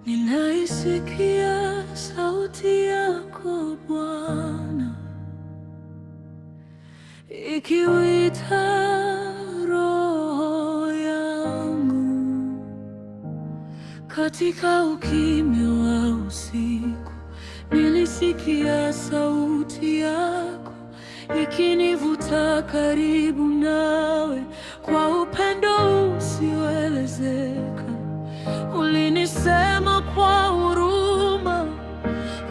Ninaisikia sauti yako Bwana, ikiwita roho yangu. Katika ukimya wa usiku nilisikia sauti yako ikinivuta karibu nawe kwa upendo usioelezeka. Ulinisema kwa huruma,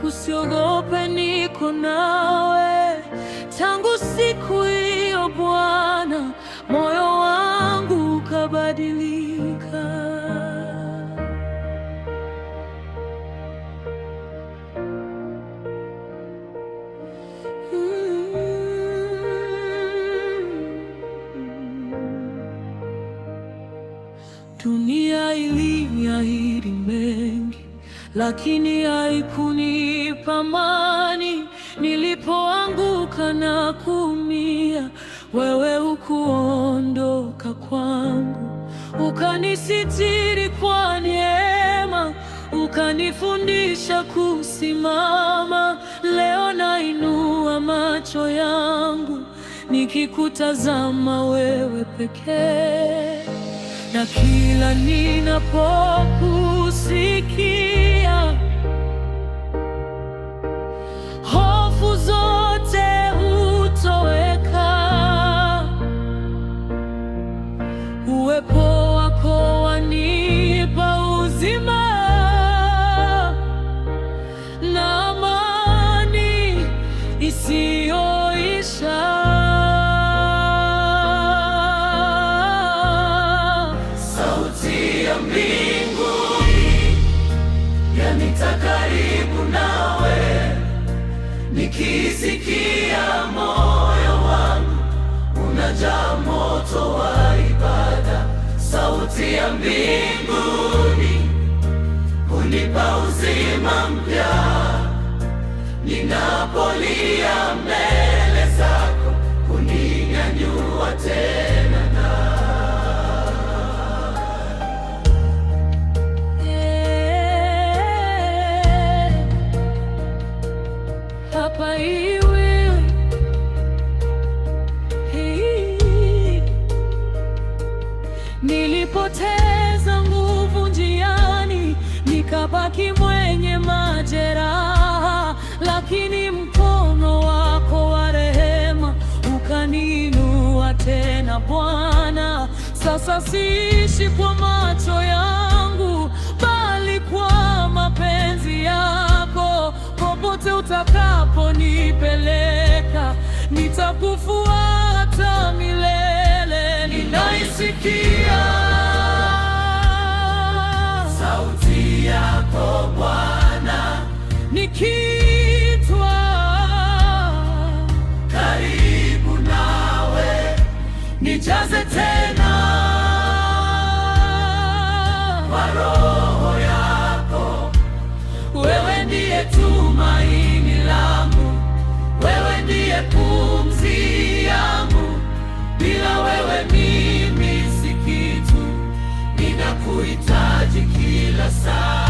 usiogope, niko nawe. Tangu siku hiyo Bwana, moyo wangu ukabadilika. Dunia iliniahidi mengi, lakini haikunipa amani. Nilipoanguka na kuumia, wewe hukuondoka kwangu. Ukanisitiri kwa neema, ukanifundisha kusimama. Leo nainua macho yangu nikikutazama wewe pekee. Na kila ninapokusikia, hofu zote hutoweka. Uwepo wako wanipa uzima na amani isiyoisha. Mbinguni yanita karibu nawe, nikisikia moyo wangu unajaa moto wa ibada. Sauti ya mbinguni hunipa uzima mpya, ninapolia mbele zako kuninyanyua tena. Hapa iwe nilipoteza nguvu njiani, nikabaki mwenye majeraha, lakini mkono wako wa rehema ukaniinua tena Bwana. Sasa siishi kwa macho yangu, bali kwa mapenzi yako. Popote utakaponipeleka, nitakufuata milele. Ninaisikia sauti yako Bwana, nikiitwa karibu nawe. Nijaze tena kwa Roho yako. Wewe ndiye tumaini langu, wewe ndiye pumzi yangu. Bila wewe mimi si kitu, ninakuhitaji kila saa.